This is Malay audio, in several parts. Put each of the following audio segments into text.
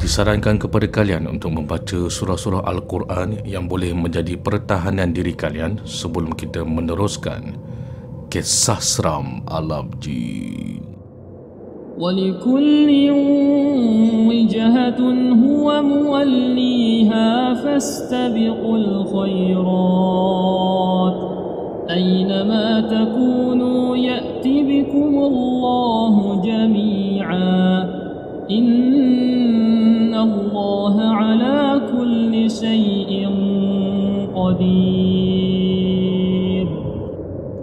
Disarankan kepada kalian untuk membaca surah-surah Al-Quran yang boleh menjadi pertahanan diri kalian sebelum kita meneruskan kisah seram alam jin. وَلِكُلٍّ وِجْهَةٌ هُوَ مُوَلِّيهَا فَاسْتَبِقُوا الْخَيْرَاتِ أَيْنَمَا تَكُونُوا يَأْتِ بِكُمُ اللَّهُ جَمِيعًا إِنَّ اللَّهَ عَلَى كُلِّ شَيْءٍ قَدِيرٌ.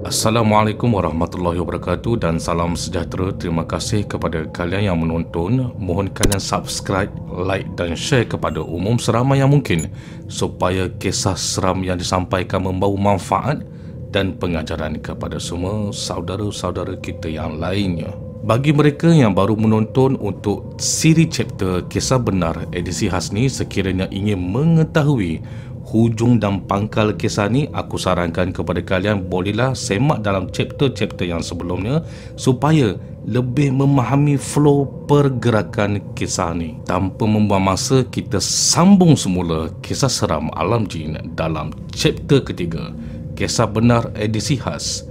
Assalamualaikum warahmatullahi wabarakatuh dan salam sejahtera. Terima kasih kepada kalian yang menonton. Mohon kalian subscribe, like dan share kepada umum seramai yang mungkin supaya kisah seram yang disampaikan membawa manfaat dan pengajaran kepada semua saudara-saudara kita yang lainnya. Bagi mereka yang baru menonton untuk siri chapter Kisah Benar edisi khas ni, sekiranya ingin mengetahui hujung dan pangkal kisah ni, aku sarankan kepada kalian bolehlah semak dalam chapter-chapter yang sebelumnya supaya lebih memahami flow pergerakan kisah ni. Tanpa membuang masa, kita sambung semula kisah seram alam jin dalam chapter ketiga, Kisah Benar edisi khas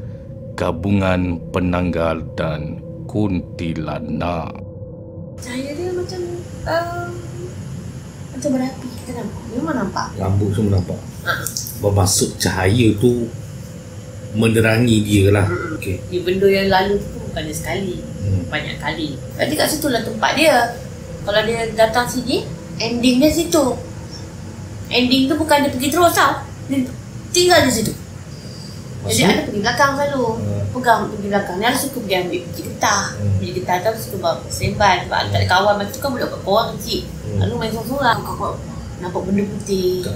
Gabungan Penanggal dan Kuntilanak. Cahaya dia macam berapi, kita nampak. Memang nampak. Lampu semua nampak. Bermaksud cahaya tu menerangi dia lah. Okay. Dia benda yang lalu tu bukannya sekali, banyak kali. Jadi kat situ lah tempat dia. Kalau dia datang sini, ending dia situ. Ending tu bukan dia pergi terus tau. Dia tinggal di situ. Jadi ada pergi belakang selalu. Pegang pergi belakang. Dia suka pergi ambil biji getah. Biji getah tu suka bawa semban. Sebab tak ada kawan macam tu kan boleh buat kawan kecil. Lalu main sorang-sorang. Nampak benda putih.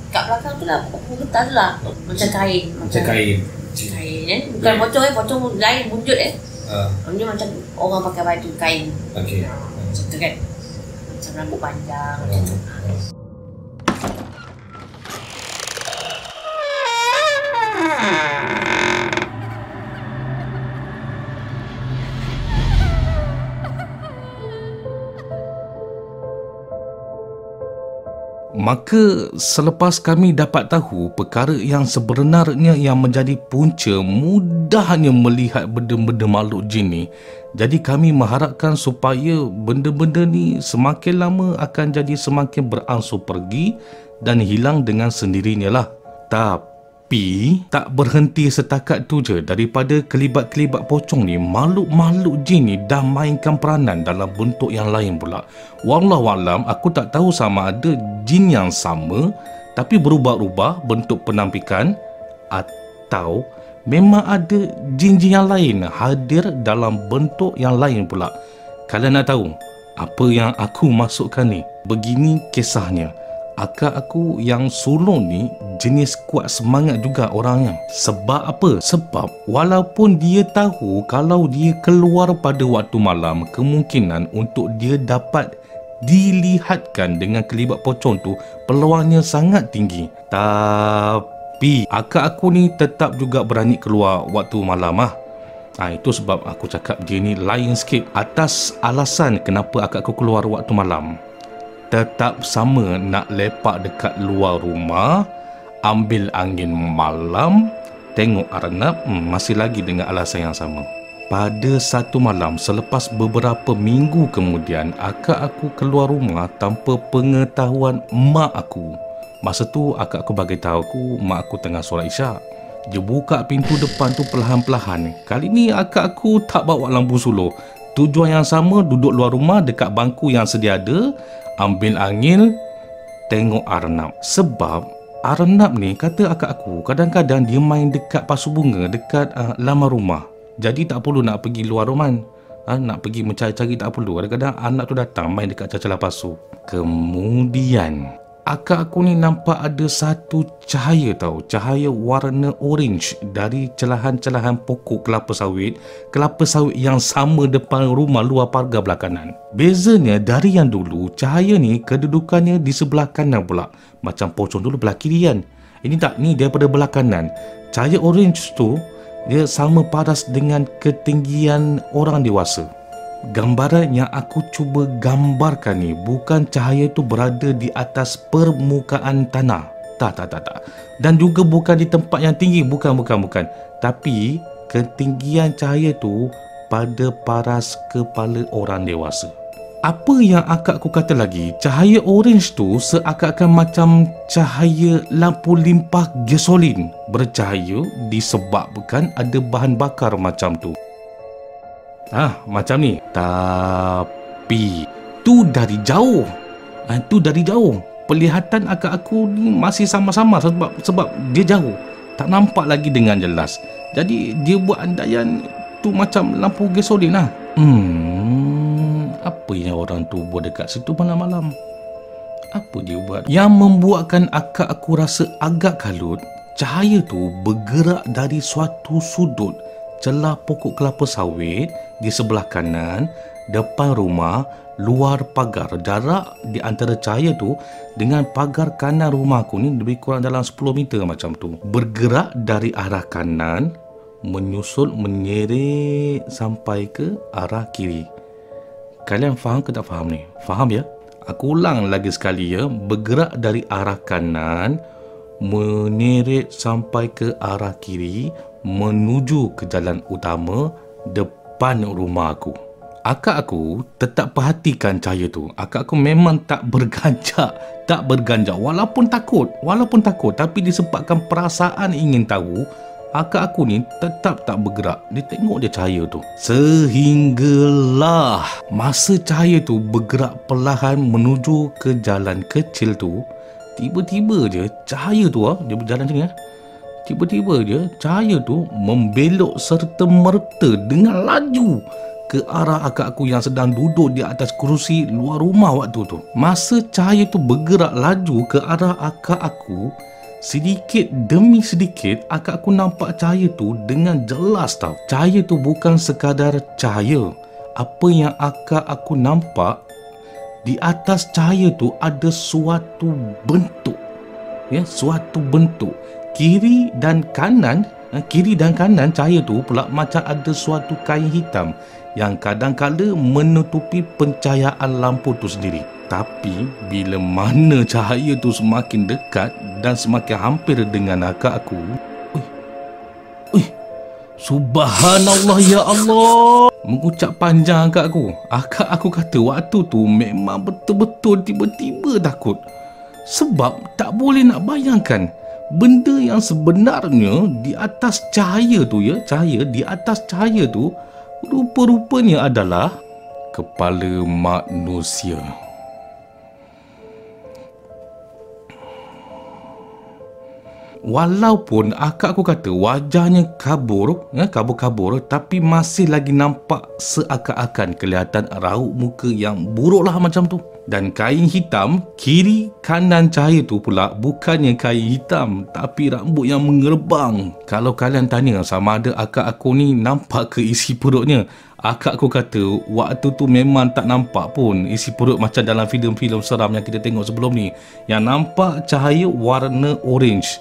Kat belakang tu lah. Pokok getah tu lah. Macam kain. Macam kain. Kain bukan pocong pocong lain bunjut Dia macam orang pakai baju kain. Okey. Macam tu kan. Macam rambut panjang macam tu. Maka selepas kami dapat tahu perkara yang sebenarnya yang menjadi punca mudahnya melihat benda-benda makhluk jin ni, jadi kami mengharapkan supaya benda-benda ni semakin lama akan jadi semakin berangsur pergi dan hilang dengan sendirinya lah. Tapi tak berhenti setakat tu je. Daripada kelibat-kelibat pocong ni, makhluk-makhluk jin ni dah mainkan peranan dalam bentuk yang lain pula. Wallahualam, aku tak tahu sama ada jin yang sama tapi berubah-ubah bentuk penampikan atau memang ada jin-jin yang lain hadir dalam bentuk yang lain pula. Kalian nak tahu apa yang aku maksudkan ni? Begini kisahnya. Akak aku yang sulung ni jenis kuat semangat juga orangnya. Sebab apa? Sebab walaupun dia tahu kalau dia keluar pada waktu malam, kemungkinan untuk dia dapat dilihatkan dengan kelibat pocong tu peluangnya sangat tinggi. Tapi akak aku ni tetap juga berani keluar waktu malam lah. Itu sebab aku cakap dia ni lain sikit. Atas alasan kenapa akak aku keluar waktu malam, tetap sama nak lepak dekat luar rumah, ambil angin malam, tengok arnab, masih lagi dengan alasan yang sama. Pada satu malam selepas beberapa minggu kemudian, akak aku keluar rumah tanpa pengetahuan mak aku. Masa tu akak aku bagi tahu aku mak aku tengah solat Isyak. Dia buka pintu depan tu perlahan-lahan. Kali ni akak aku tak bawa lampu suluh. Tujuan yang sama, duduk luar rumah dekat bangku yang sedia ada, ambil angin, tengok arnab. Sebab arnab ni, kata akak aku, kadang-kadang dia main dekat pasu bunga, dekat laman rumah. Jadi tak perlu nak pergi luar rumah, nak pergi mencari-cari tak perlu. Kadang-kadang anak tu datang main dekat cacalah pasu. Kemudian akak aku ni nampak ada satu cahaya tau, cahaya warna orange dari celahan-celahan pokok kelapa sawit yang sama depan rumah luar pagar belah kanan. Bezanya dari yang dulu, cahaya ni kedudukannya di sebelah kanan pula. Macam pocong dulu belah kiri kan. Ini tak, ni daripada belah kanan. Cahaya orange tu dia sama paras dengan ketinggian orang dewasa. Gambaran yang aku cuba gambarkan ni bukan cahaya tu berada di atas permukaan tanah. Tak. Dan juga bukan di tempat yang tinggi. Bukan. Tapi ketinggian cahaya tu pada paras kepala orang dewasa. Apa yang akak aku kata lagi, cahaya orange tu seakan-akan macam cahaya lampu limpah gasolin bercahaya disebabkan ada bahan bakar macam tu. Macam ni. Tapi tu dari jauh. Pelihatan akak aku ni masih sama-sama sebab dia jauh. Tak nampak lagi dengan jelas. Jadi dia buat andaian tu macam lampu gasolin lah. Apa yang orang tu buat dekat situ malam-malam? Apa dia buat? Yang membuatkan akak aku rasa agak kalut, cahaya tu bergerak dari suatu sudut celah pokok kelapa sawit di sebelah kanan, depan rumah, luar pagar. Jarak di antara cahaya tu dengan pagar kanan rumah aku ni lebih kurang dalam 10 meter macam tu. Bergerak dari arah kanan, menyusul menyeret sampai ke arah kiri. Kalian faham ke tak faham ni? Faham ya? Aku ulang lagi sekali ya. Bergerak dari arah kanan, menyeret sampai ke arah kiri, menuju ke jalan utama depan rumah aku. Akak aku tetap perhatikan cahaya tu. Akak aku memang tak berganjak walaupun takut, tapi disebabkan perasaan ingin tahu, akak aku ni tetap tak bergerak. Dia tengok dia cahaya tu. Sehinggalah masa cahaya tu bergerak perlahan menuju ke jalan kecil tu, tiba-tiba je cahaya tu dia berjalan macam ni tiba-tiba je cahaya tu membelok serta merta dengan laju ke arah akak aku yang sedang duduk di atas kerusi luar rumah waktu tu. Masa cahaya tu bergerak laju ke arah akak aku, sedikit demi sedikit akak aku nampak cahaya tu dengan jelas tau. Cahaya tu bukan sekadar cahaya. Apa yang akak aku nampak, di atas cahaya tu ada suatu bentuk. Suatu bentuk. Kiri dan kanan cahaya tu pula macam ada suatu kain hitam yang kadang-kala menutupi pencahayaan lampu tu sendiri. Tapi bila mana cahaya tu semakin dekat dan semakin hampir dengan akak aku, subhanallah ya Allah, mengucap panjang akak aku. Akak aku kata waktu tu memang betul-betul tiba-tiba takut. Sebab tak boleh nak bayangkan benda yang sebenarnya di atas cahaya tu cahaya di atas cahaya tu rupa-rupanya adalah kepala manusia. Walaupun akak aku kata wajahnya kabur, tapi masih lagi nampak seakan-akan kelihatan raut muka yang buruk lah macam tu. Dan kain hitam kiri kanan cahaya tu pula bukannya kain hitam, tapi rambut yang mengerbang. Kalau kalian tanya sama ada akak aku ni nampak ke isi perutnya, akak aku kata waktu tu memang tak nampak pun isi perut macam dalam filem-filem seram yang kita tengok sebelum ni. Yang nampak cahaya warna orange.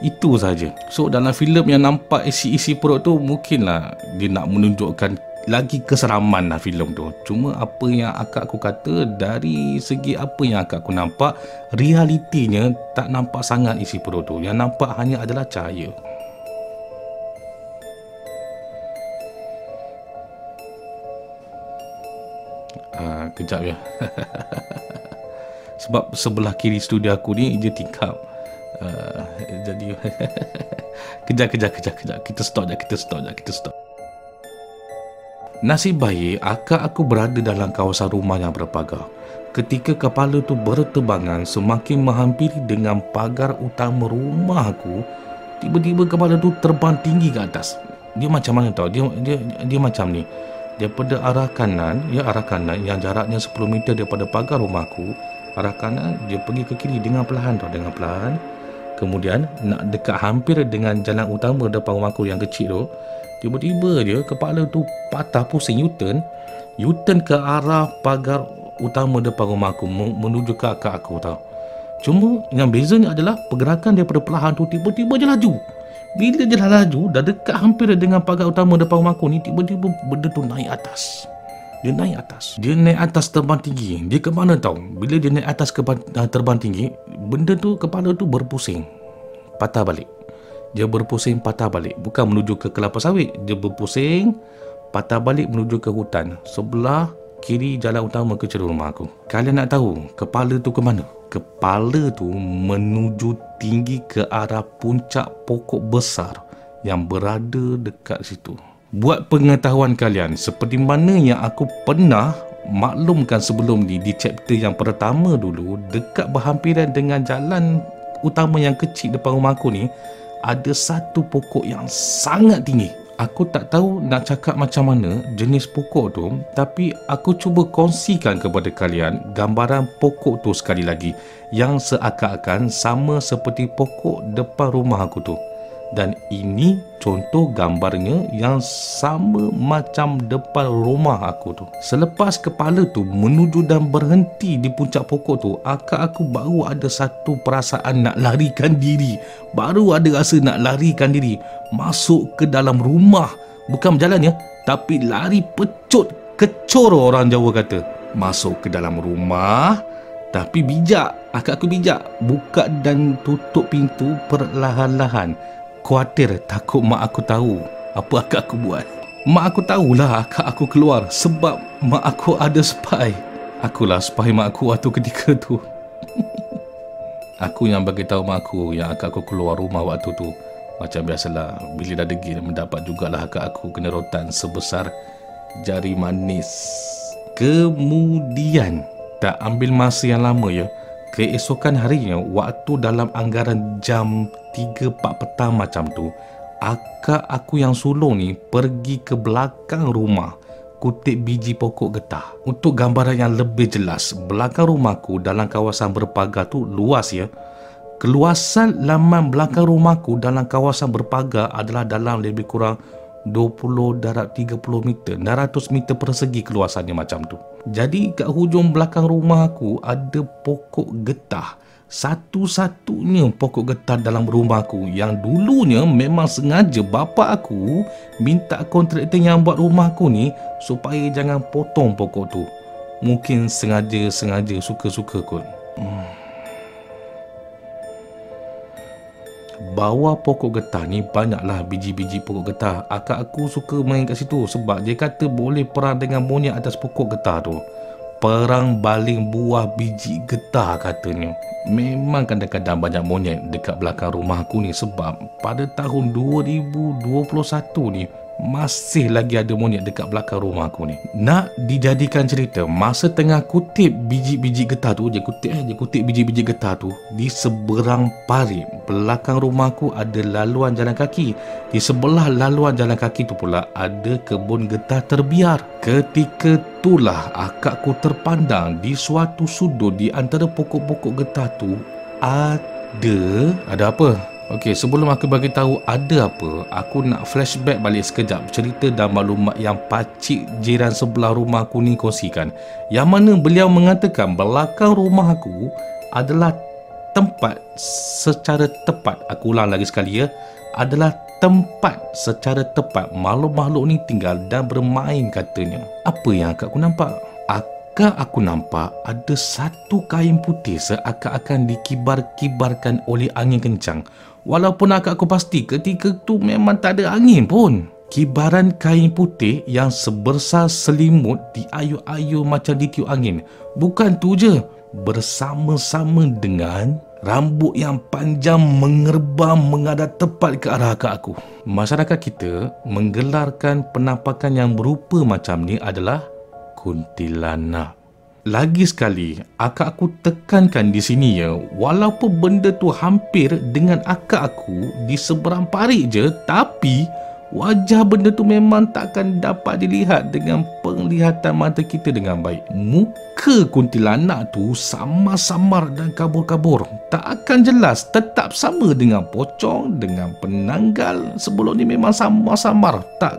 Itu saja. So dalam filem yang nampak isi-isi perut tu, mungkinlah dia nak menunjukkan lagi keseraman lah filem tu. Cuma apa yang akak aku kata, dari segi apa yang akak aku nampak, realitinya tak nampak sangat isi perut tu. Yang nampak hanya adalah cahaya. Kejap ya. Sebab sebelah kiri studio aku ni dia tingkap. Jadi kejap. Kita stop. Nasib baik akak aku berada dalam kawasan rumah yang berpagar. Ketika kepala tu berterbangan semakin menghampiri dengan pagar utama rumah aku, tiba-tiba kepala tu terbang tinggi ke atas. Dia macam mana tau? Dia macam ni. Daripada arah kanan yang jaraknya 10 meter daripada pagar rumahku, arah kanan dia pergi ke kiri dengan perlahan. Kemudian nak dekat hampir dengan jalan utama depan rumahku yang kecil tu, tiba-tiba dia kepala tu patah pusing U-turn ke arah pagar utama depan rumahku menuju ke akak aku tau. Cuma yang bezanya adalah pergerakan daripada perlahan tu tiba-tiba je laju. Bila dia laju dah dekat hampir dengan pagar utama depan rumahku ni, tiba-tiba benda tu naik atas. Dia naik atas. Dia naik atas terbang tinggi. Dia ke mana tahu? Bila dia naik atas terbang tinggi, benda tu, kepala tu berpusing. Patah balik. Dia berpusing patah balik. Bukan menuju ke kelapa sawit. Dia berpusing patah balik menuju ke hutan. Sebelah kiri jalan utama ke ceruk rumah aku. Kalian nak tahu kepala tu ke mana? Kepala tu menuju tinggi ke arah puncak pokok besar yang berada dekat situ. Buat pengetahuan kalian, seperti mana yang aku pernah maklumkan sebelum ni di chapter yang pertama dulu, dekat berhampiran dengan jalan utama yang kecil depan rumah aku ni, ada satu pokok yang sangat tinggi. Aku tak tahu nak cakap macam mana jenis pokok tu, tapi aku cuba kongsikan kepada kalian gambaran pokok tu sekali lagi, yang seakan-akan sama seperti pokok depan rumah aku tu. Dan ini contoh gambarnya yang sama macam depan rumah aku tu. Selepas kepala tu menuju dan berhenti di puncak pokok tu, akak aku baru ada satu perasaan nak larikan diri. Baru ada rasa nak larikan diri masuk ke dalam rumah. Bukan berjalan ya, tapi lari pecut, kecor orang Jawa kata. Masuk ke dalam rumah, tapi bijak. Akak aku bijak, buka dan tutup pintu perlahan-lahan. Khawatir takut mak aku tahu apa akak aku buat. Mak aku tahulah akak aku keluar sebab mak aku ada spy. Akulah spy mak aku waktu ketika tu. Aku yang bagi tahu mak aku yang akak aku keluar rumah waktu tu. Macam biasalah, bila dah degil mendapat jugalah akak aku kena rotan sebesar jari manis. Kemudian tak ambil masa yang lama ya, keesokan harinya, waktu dalam anggaran jam 3-4 petang macam tu, akak aku yang sulung ni pergi ke belakang rumah kutip biji pokok getah. Untuk gambaran yang lebih jelas, belakang rumahku dalam kawasan berpagar tu luas ya. Keluasan laman belakang rumahku dalam kawasan berpagar adalah dalam lebih kurang 20 darab 30 meter, 600 meter persegi keluasannya macam tu. Jadi kat hujung belakang rumah aku ada pokok getah. Satu-satunya pokok getah dalam rumah aku yang dulunya memang sengaja bapa aku minta kontraktor yang buat rumah aku ni supaya jangan potong pokok tu. Mungkin sengaja suka-suka kot. Bawah pokok getah ni banyaklah biji-biji pokok getah. Akak aku suka main kat situ sebab dia kata boleh perang dengan monyet atas pokok getah tu. Perang baling buah biji getah katanya. Memang kadang-kadang banyak monyet dekat belakang rumah aku ni sebab pada tahun 2021 ni masih lagi ada monyet dekat belakang rumah aku ni. Nak dijadikan cerita, masa tengah kutip biji-biji getah tu, dia kutip biji-biji getah tu, di seberang parit belakang rumah aku ada laluan jalan kaki. Di sebelah laluan jalan kaki tu pula ada kebun getah terbiar. Ketika itulah akakku terpandang di suatu sudut di antara pokok-pokok getah tu ada apa? Okey, sebelum aku bagi tahu ada apa, aku nak flashback balik sekejap cerita dan maklumat yang pakcik jiran sebelah rumah aku ni kongsikan. Yang mana beliau mengatakan belakang rumah aku adalah tempat secara tepat, aku ulang lagi sekali ya, adalah tempat secara tepat makhluk-makhluk ni tinggal dan bermain katanya. Apa yang akakku nampak? Akak aku nampak ada satu kain putih seakan-akan dikibar-kibarkan oleh angin kencang. Walaupun akak aku pasti ketika tu memang tak ada angin pun. Kibaran kain putih yang sebesar selimut diayun-ayun macam ditiup angin. Bukan tu je, bersama-sama dengan rambut yang panjang mengerbang menghadap tepat ke arah akak aku. Masyarakat kita menggelarkan penampakan yang berupa macam ni adalah kuntilanak. Lagi sekali, akak aku tekankan di sini ya, walaupun benda tu hampir dengan akak aku di seberang parit je, tapi wajah benda tu memang takkan dapat dilihat dengan penglihatan mata kita dengan baik. Muka kuntilanak tu samar-samar dan kabur-kabur. Tak akan jelas, tetap sama dengan pocong, dengan penanggal. Sebelum ni memang samar-samar. Tak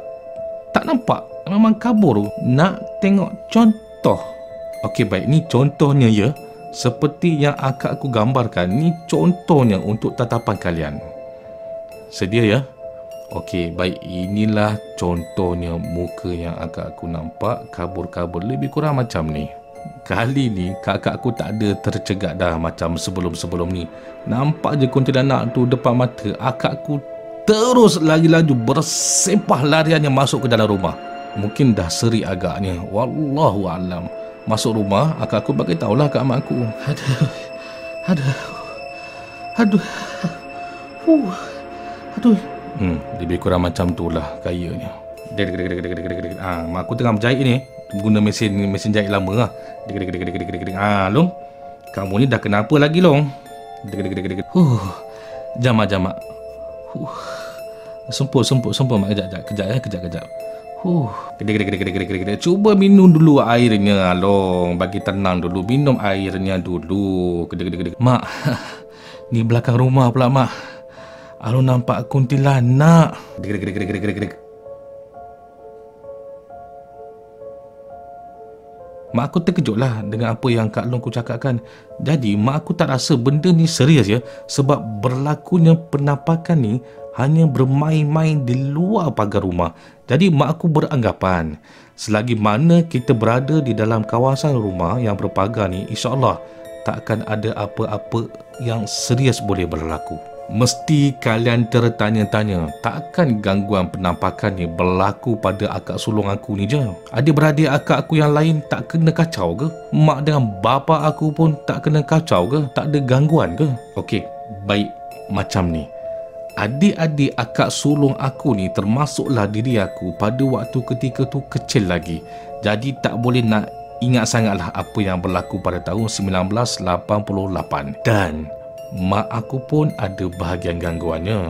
nampak, memang kabur. Nak tengok contoh? Okey baik, ni contohnya ya. Seperti yang akak aku gambarkan, ni contohnya untuk tatapan kalian. Sedia ya? Okey, baik, inilah contohnya muka yang akak aku nampak kabur-kabur lebih kurang macam ni. Kali ni kakak aku tak ada tercegat dah macam sebelum-sebelum ni. Nampak je kuntilanak tu depan mata, akak aku terus lagi laju bersepah lariannya masuk ke dalam rumah. Mungkin dah serik agaknya, wallahu alam. Masuk rumah, akak aku bagi tahulah kat mak aku. Aduh. Lebih kurang macam tu lah gayanya. Mak aku tengah berjahit ni, guna mesin jahit lama lah. Long, kamu ni dah kenapa lagi, Long? Jam. Sempur mak, kejap. Cuba minum dulu airnya, Long. Bagi tenang dulu, minum airnya dulu. Mak, ni belakang rumah pula, Mak. Alun nampak kuntilanak. Mak aku terkejutlah dengan apa yang Kak Long ku cakapkan. Jadi mak aku tak rasa benda ni serius ya, sebab berlakunya penampakan ni hanya bermain-main di luar pagar rumah. Jadi mak aku beranggapan selagi mana kita berada di dalam kawasan rumah yang berpagar ni, insya-Allah tak akan ada apa-apa yang serius boleh berlaku. Mesti kalian tertanya-tanya, takkan gangguan penampakan ni berlaku pada akak sulung aku ni je? Adik-beradik akak aku yang lain tak kena kacau ke? Mak dengan bapa aku pun tak kena kacau ke? Tak ada gangguan ke? Okey, baik macam ni. Adik-adik akak sulung aku ni termasuklah diri aku pada waktu ketika tu kecil lagi. Jadi tak boleh nak ingat sangatlah apa yang berlaku pada tahun 1988. Dan mak aku pun ada bahagian gangguannya.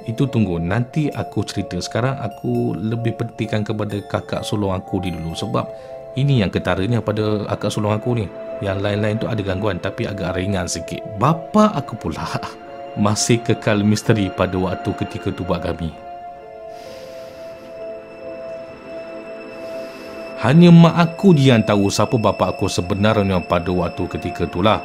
Itu tunggu, nanti aku cerita. Sekarang aku lebih pentingkan kepada kakak sulung aku ni dulu, sebab ini yang ketaranya pada akak sulung aku ni. Yang lain-lain tu ada gangguan tapi agak ringan sikit. Bapa aku pula masih kekal misteri pada waktu ketika tu buat kami. Hanya mak aku je yang tahu siapa bapa aku sebenarnya pada waktu ketika itulah.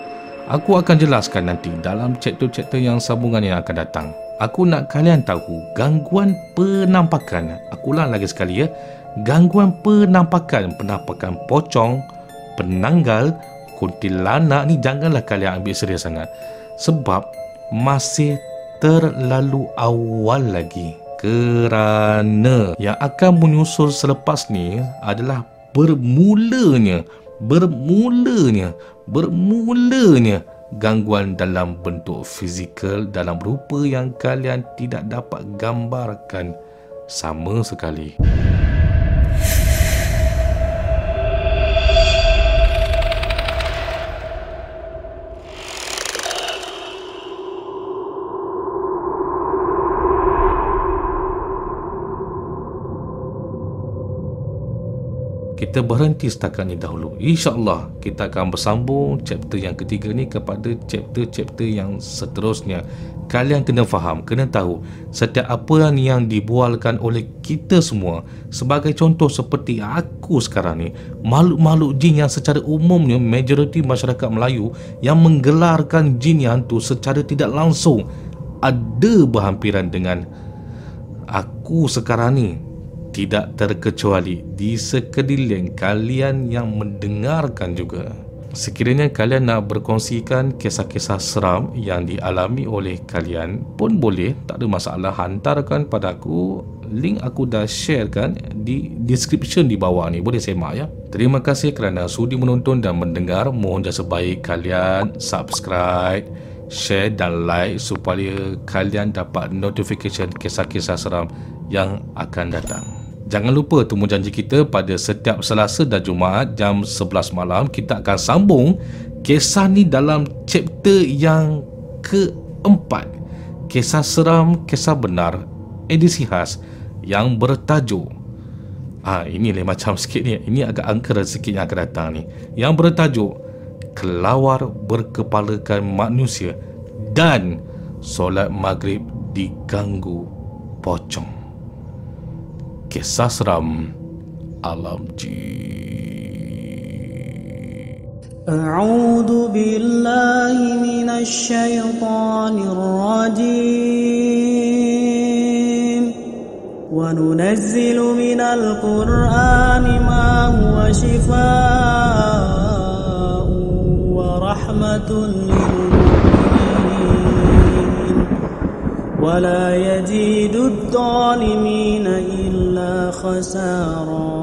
Aku akan jelaskan nanti dalam chapter-chapter yang sambungan yang akan datang. Aku nak kalian tahu gangguan penampakan. Aku ulang lagi sekali ya. Gangguan penampakan pocong, penanggal, kuntilanak ni janganlah kalian ambil serius sangat. Sebab masih terlalu awal lagi. Kerana yang akan menyusul selepas ni adalah bermulanya gangguan dalam bentuk fizikal, dalam rupa yang kalian tidak dapat gambarkan sama sekali. Kita berhenti setakat ni dahulu. InsyaAllah kita akan bersambung chapter yang ketiga ni kepada chapter-chapter yang seterusnya. Kalian kena faham, kena tahu setiap apa yang dibualkan oleh kita semua. Sebagai contoh seperti aku sekarang ni, makhluk-makhluk jin yang secara umumnya majoriti masyarakat Melayu yang menggelarkan jin yang tu secara tidak langsung ada berhampiran dengan aku sekarang ni. Tidak terkecuali di sekeliling kalian yang mendengarkan juga. Sekiranya kalian nak berkongsikan kisah-kisah seram yang dialami oleh kalian pun boleh, tak ada masalah. Hantarkan pada aku. Link aku dah sharekan di description di bawah ni, boleh semak ya. Terima kasih kerana sudi menonton dan mendengar. Mohon jasa baik kalian subscribe, share dan like supaya kalian dapat notification kisah-kisah seram yang akan datang. Jangan lupa temu janji kita pada setiap Selasa dan Jumaat jam 11 malam. Kita akan sambung kisah ni dalam chapter yang keempat. Kisah seram, kisah benar, edisi khas yang bertajuk ini lain macam sikit ni. Ini agak angker sikit yang akan datang ni. Yang bertajuk Kelawar Berkepalakan Manusia dan Solat Maghrib Diganggu Pocong. Kisah seram alam jin. A'udzu billahi minasy syaithanir rajim. وننزل من القرآن ما هو شفاء ورحمة للمؤمنين ولا يزيد الظالمين إلا خسارا